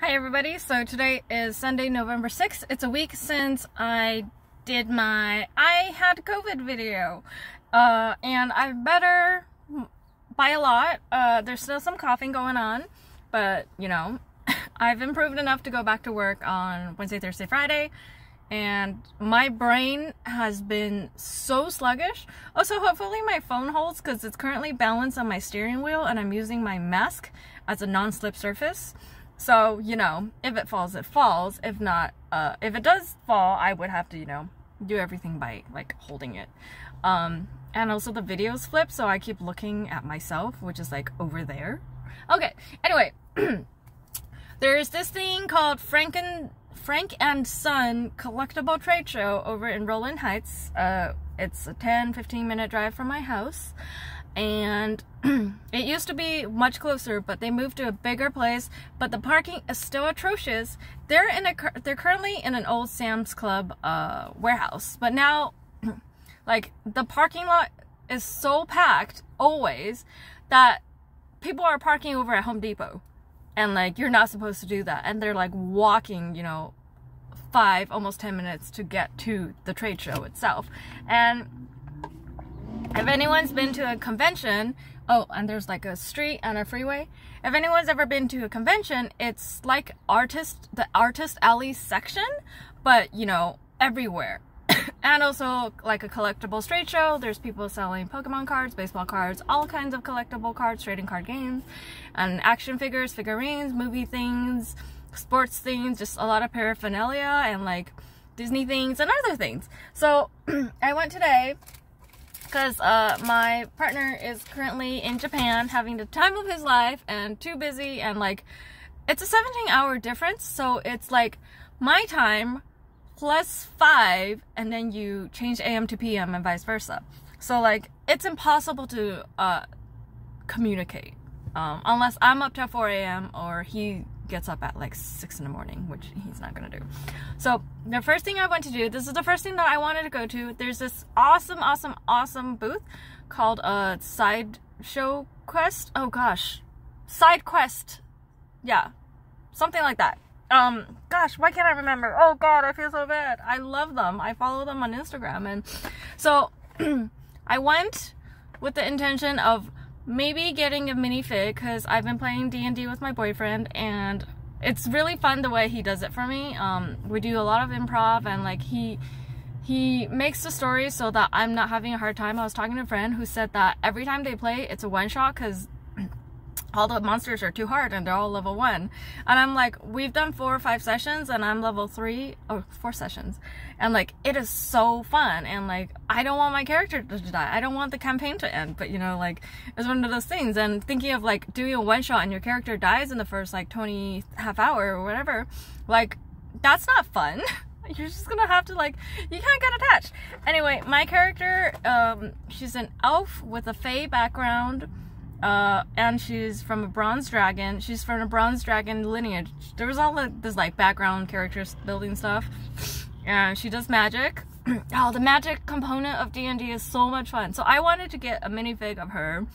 Hi everybody, so today is Sunday, November 6th. It's a week since I did my I had COVID video. And I've better by a lot. There's still some coughing going on, but you know, I've improved enough to go back to work on Wednesday, Thursday, Friday. And my brain has been so sluggish. Also, hopefully my phone holds because it's currently balanced on my steering wheel and I'm using my mask as a non-slip surface. So, you know, if it falls, it falls. If not, if it does fall, I would have to, you know, do everything by, like, holding it. And also the videos flip, so I keep looking at myself, which is, like, over there. Okay, anyway. There's this thing called Frank and Son collectible trade show over in Rowland Heights. It's a 10-15 minute drive from my house. And it used to be much closer, but they moved to a bigger place, but the parking is still atrocious. They're currently in an old Sam's Club warehouse, but now like the parking lot is so packed always that people are parking over at Home Depot, and like you're not supposed to do that, and they're like walking, you know, 5 almost 10 minutes to get to the trade show itself. And if anyone's been to a convention, oh, and there's like a street and a freeway. If anyone's ever been to a convention, it's like the artist alley section, but you know, everywhere. And also like a collectibles trade show. There's people selling Pokemon cards, baseball cards, all kinds of collectible cards, trading card games, and action figures, figurines, movie things, sports things, just a lot of paraphernalia and like Disney things and other things. So I went today because my partner is currently in Japan having the time of his life and too busy, and like it's a 17-hour difference, so it's like my time plus 5 and then you change AM to PM and vice versa. So like it's impossible to communicate unless I'm up till 4 AM or he gets up at like 6 in the morning, which he's not gonna do. So the first thing I went to do, this is the first thing that I wanted to go to. There's this awesome booth called Sideshow Quest. Oh gosh, Side Quest, yeah, something like that. Gosh, why can't I remember? Oh god, I feel so bad. I love them. I follow them on Instagram, and so I went with the intention of maybe getting a minifig, because I've been playing D&D with my boyfriend, and it's really fun the way he does it for me. We do a lot of improv, and like he makes the story so that I'm not having a hard time. I was talking to a friend who said that every time they play, it's a one-shot because all the monsters are too hard and they're all level 1. And I'm like, we've done 4 or 5 sessions and I'm level 3 or 4 sessions, and like it is so fun, and like I don't want my character to die, I don't want the campaign to end, but you know, like it's one of those things. And thinking of like doing a one shot and your character dies in the first like 20 half hour or whatever, like that's not fun. You're just gonna have to like, you can't get attached. Anyway, my character, she's an elf with a fae background. And she's from a bronze dragon. She's from a bronze dragon lineage. There was all this like background characters building stuff, and she does magic. Oh, the magic component of D&D is so much fun. So I wanted to get a minifig of her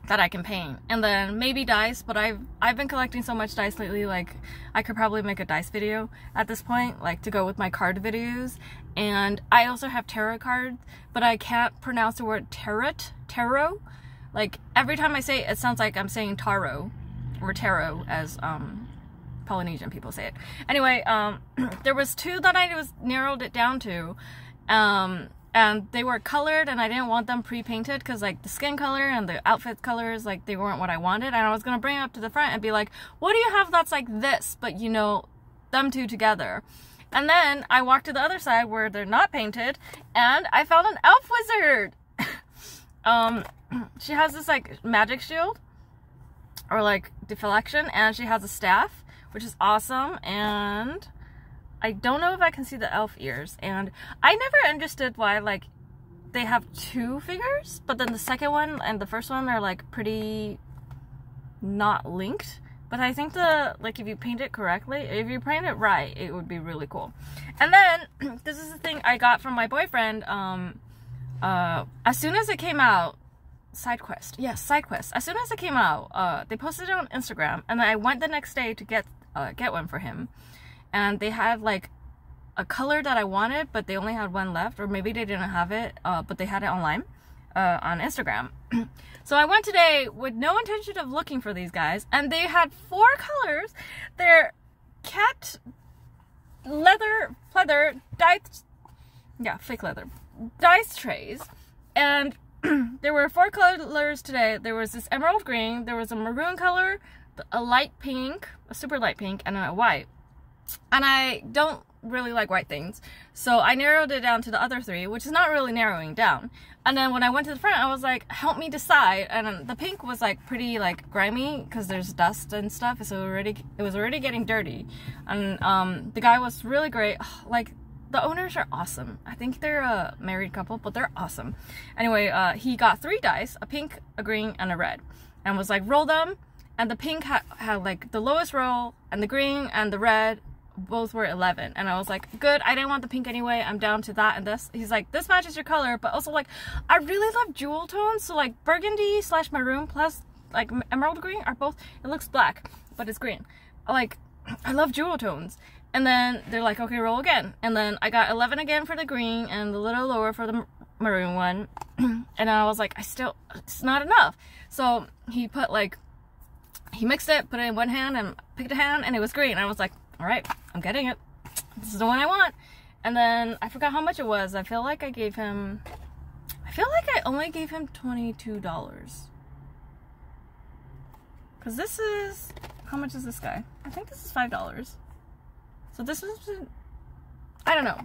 that I can paint, and then maybe dice. But I've been collecting so much dice lately, like I could probably make a dice video at this point, like to go with my card videos. And I also have tarot cards, but I can't pronounce the word tarot. Like, every time I say it, it sounds like I'm saying taro, or tarot, as Polynesian people say it. Anyway, there was 2 that I narrowed it down to, and they were colored, and I didn't want them pre-painted, because, like, the skin color and the outfit colors, like, they weren't what I wanted, and I was gonna bring it up to the front and be like, what do you have that's like this, but, you know, them 2 together? And then I walked to the other side where they're not painted, and I found an elf wizard! She has this like magic shield or like deflection, and she has a staff, which is awesome. And I don't know if I can see the elf ears, and I never understood why like they have 2 figures, but then the second one and the first one are like pretty not linked. But I think like if you paint it correctly, if you paint it right, it would be really cool. And then this is the thing I got from my boyfriend. As soon as it came out, Side Quest. Yes, Side Quest. As soon as it came out, they posted it on Instagram, and then I went the next day to get get one for him. And they had like a color that I wanted, but they only had one left, or maybe they didn't have it, but they had it online on Instagram. So I went today with no intention of looking for these guys, and they had 4 colors. They're cat leather, dice, yeah, fake leather, dice trays, and there were 4 colors today. There was this emerald green, there was a maroon color, a light pink, a super light pink, and a white. And I don't really like white things, so I narrowed it down to the other 3, which is not really narrowing down. And then when I went to the front, I was like, help me decide. And the pink was like pretty like grimy because there's dust and stuff, so it was already getting dirty. And the guy was really great. Like, the owners are awesome. I think they're a married couple, but they're awesome. Anyway, he got 3 dice, a pink, a green, and a red, and was like, roll them. And the pink had like the lowest roll, and the green and the red both were 11. And I was like, good, I didn't want the pink anyway, I'm down to that and this. He's like, this matches your color, but also like, I really love jewel tones, so like burgundy / maroon plus like emerald green are both, it looks black, but it's green. Like, I love jewel tones. And then they're like, okay, roll again. And then I got 11 again for the green and a little lower for the maroon one. And I was like, it's not enough. So he put like, he mixed it, put it in one hand and picked a hand, and it was green. I was like, all right, I'm getting it. This is the one I want. And then I forgot how much it was. I feel like I only gave him $22. Because this is, how much is this guy? I think this is $5. So this is, I don't know.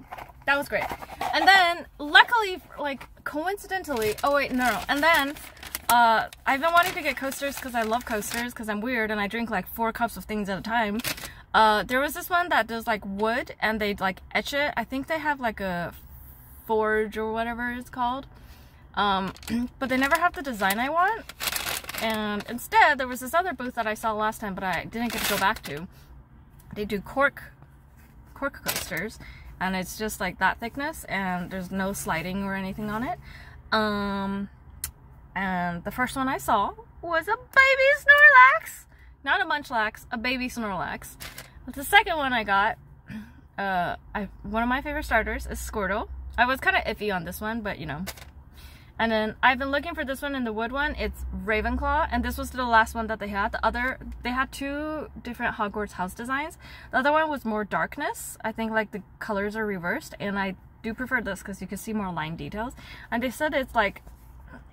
That was great. And then, luckily, like, coincidentally, oh wait, no. And then, I've been wanting to get coasters because I love coasters because I'm weird and I drink like 4 cups of things at a time. There was this one that does like wood and they like etch it. I think they have like a forge or whatever it's called. But they never have the design I want. And instead, there was this other booth that I saw last time, but I didn't get to go back to. They do cork coasters, and it's just like that thickness, and there's no sliding or anything on it. And the first one I saw was a baby Snorlax. Not a Munchlax, a baby Snorlax. But the second one I got, one of my favorite starters is Squirtle. I was kind of iffy on this one, but you know. And then I've been looking for this one in the wood one. It's Ravenclaw, and this was the last one that they had. They had 2 different Hogwarts house designs. The other one was more darkness. I think like the colors are reversed, and I do prefer this because you can see more line details. And they said it's like,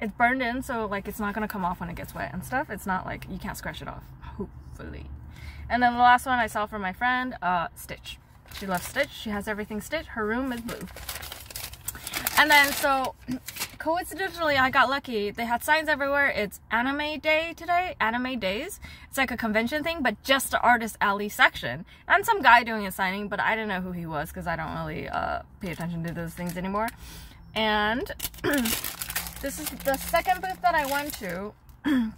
it's burned in, so like it's not gonna come off when it gets wet and stuff. It's not like you can't scratch it off, hopefully. And then the last one I saw from my friend, Stitch. She loves Stitch. She has everything Stitch. Her room is blue. And then so coincidentally I got lucky. They had signs everywhere. It's Anime Day today. Anime Days. It's like a convention thing, but just the Artist Alley section. And some guy doing a signing, but I didn't know who he was because I don't really pay attention to those things anymore. And this is the second booth that I went to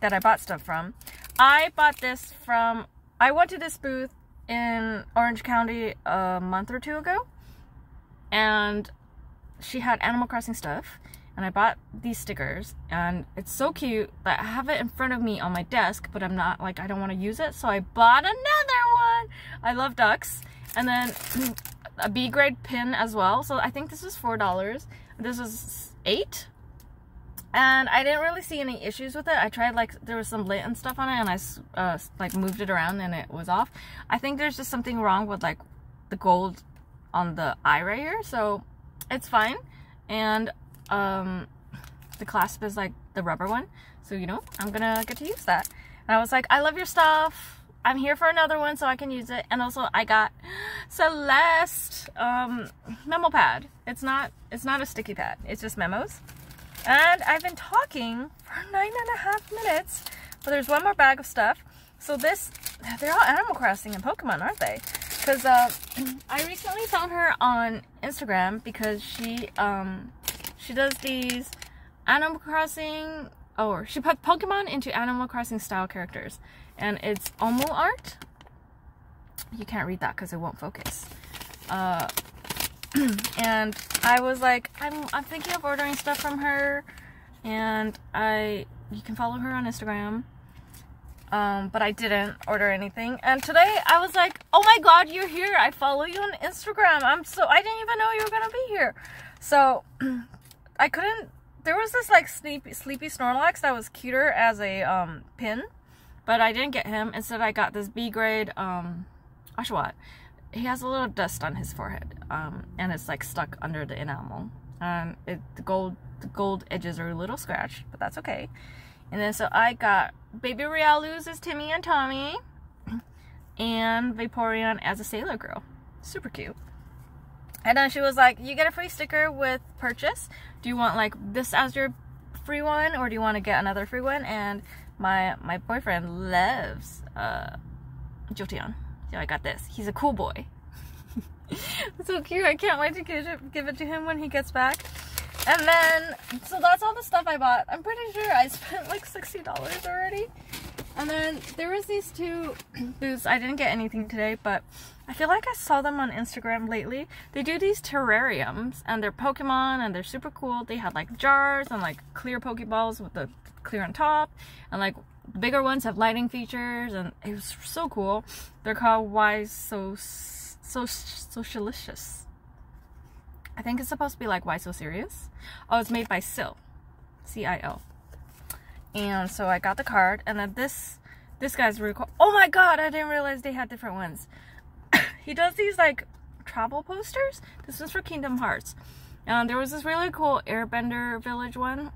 that I bought stuff from. I went to this booth in Orange County a month or 2 ago, and she had Animal Crossing stuff, and I bought these stickers, and it's so cute that I have it in front of me on my desk, but I'm not, like, I don't want to use it, so I bought another one. I love ducks. And then a B grade pin as well, so I think this was $4. This was $8. And I didn't really see any issues with it. I tried, like, there was some lint and stuff on it, and I like moved it around and it was off. I think there's just something wrong with like the gold on the eye right here, so it's fine. And the clasp is like the rubber one, so you know, I'm gonna get to use that. And I was like, I love your stuff. I'm here for another one so I can use it. And also I got Celeste memo pad. It's not a sticky pad, it's just memos. And I've been talking for 9.5 minutes, but there's one more bag of stuff. So they're all Animal Crossing and Pokemon, aren't they? Because I recently found her on Instagram because she does these Animal Crossing, or she put Pokemon into Animal Crossing style characters, and it's omuart. You can't read that because it won't focus. And I was like, I'm thinking of ordering stuff from her, and you can follow her on Instagram. but I didn't order anything. And today I was like, oh my god, you're here. I follow you on Instagram. I didn't even know you were gonna be here. So I couldn't, there was this like sleepy Snorlax that was cuter as a pin, but I didn't get him. Instead I got this B grade Oshawott. He has a little dust on his forehead, and it's like stuck under the enamel. The gold edges are a little scratched, but that's okay. And then so I got Baby Rialus as Timmy and Tommy, and Vaporeon as a Sailor Girl. Super cute. And then she was like, you get a free sticker with purchase. Do you want like this as your free one, or do you want to get another free one? And my boyfriend loves Jolteon. So I got this. He's a cool boy. It's so cute. I can't wait to give it to him when he gets back. And then, so that's all the stuff I bought. I'm pretty sure I spent like $60 already. And then there was these two booths. I didn't get anything today, but I feel like I saw them on Instagram lately. They do these terrariums, and they're Pokemon, and they're super cool. They had like jars and like clear Pokeballs with the clear on top, and like the bigger ones have lighting features, and it was so cool. They're called Why So Socialicious. I think it's supposed to be like Why So Serious. Oh, it's made by Sil. C-I-L. And so I got the card, and then this guy's really cool. Oh my god, I didn't realize they had different ones. He does these like travel posters. This was for Kingdom Hearts. There was this really cool Airbender village one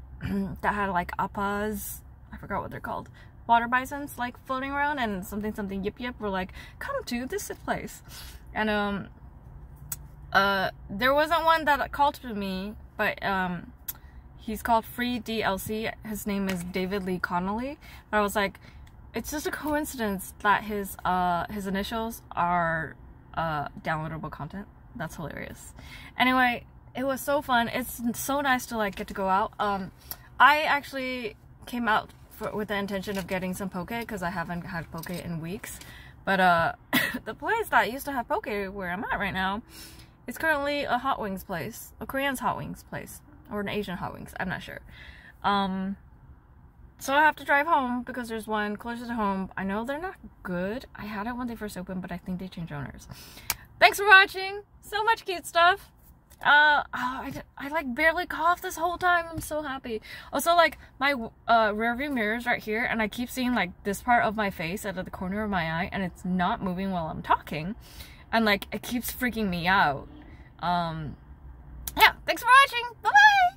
that had like appas, I forgot what they're called, water bisons like floating around, and something yip yip were like, come to this place. And there wasn't one that called to me, but he's called Free DLC. His name is David Lee Connolly. But I was like, it's just a coincidence that his initials are downloadable content. That's hilarious. Anyway, it was so fun. It's so nice to like get to go out. I actually came out with the intention of getting some poke, because I haven't had poke in weeks. But the place that used to have poke where I'm at right now, it's currently a hot wings place, a Korean's hot wings place, or an Asian hot wings, I'm not sure. So I have to drive home because there's one closer to home. I know they're not good. I had it when they first opened, but I think they changed owners. Thanks for watching. So much cute stuff. I like barely coughed this whole time. I'm so happy. Also, like my rear view mirror is right here, and I keep seeing like this part of my face out of the corner of my eye, and it's not moving while I'm talking, and like it keeps freaking me out. Yeah, thanks for watching. Bye bye.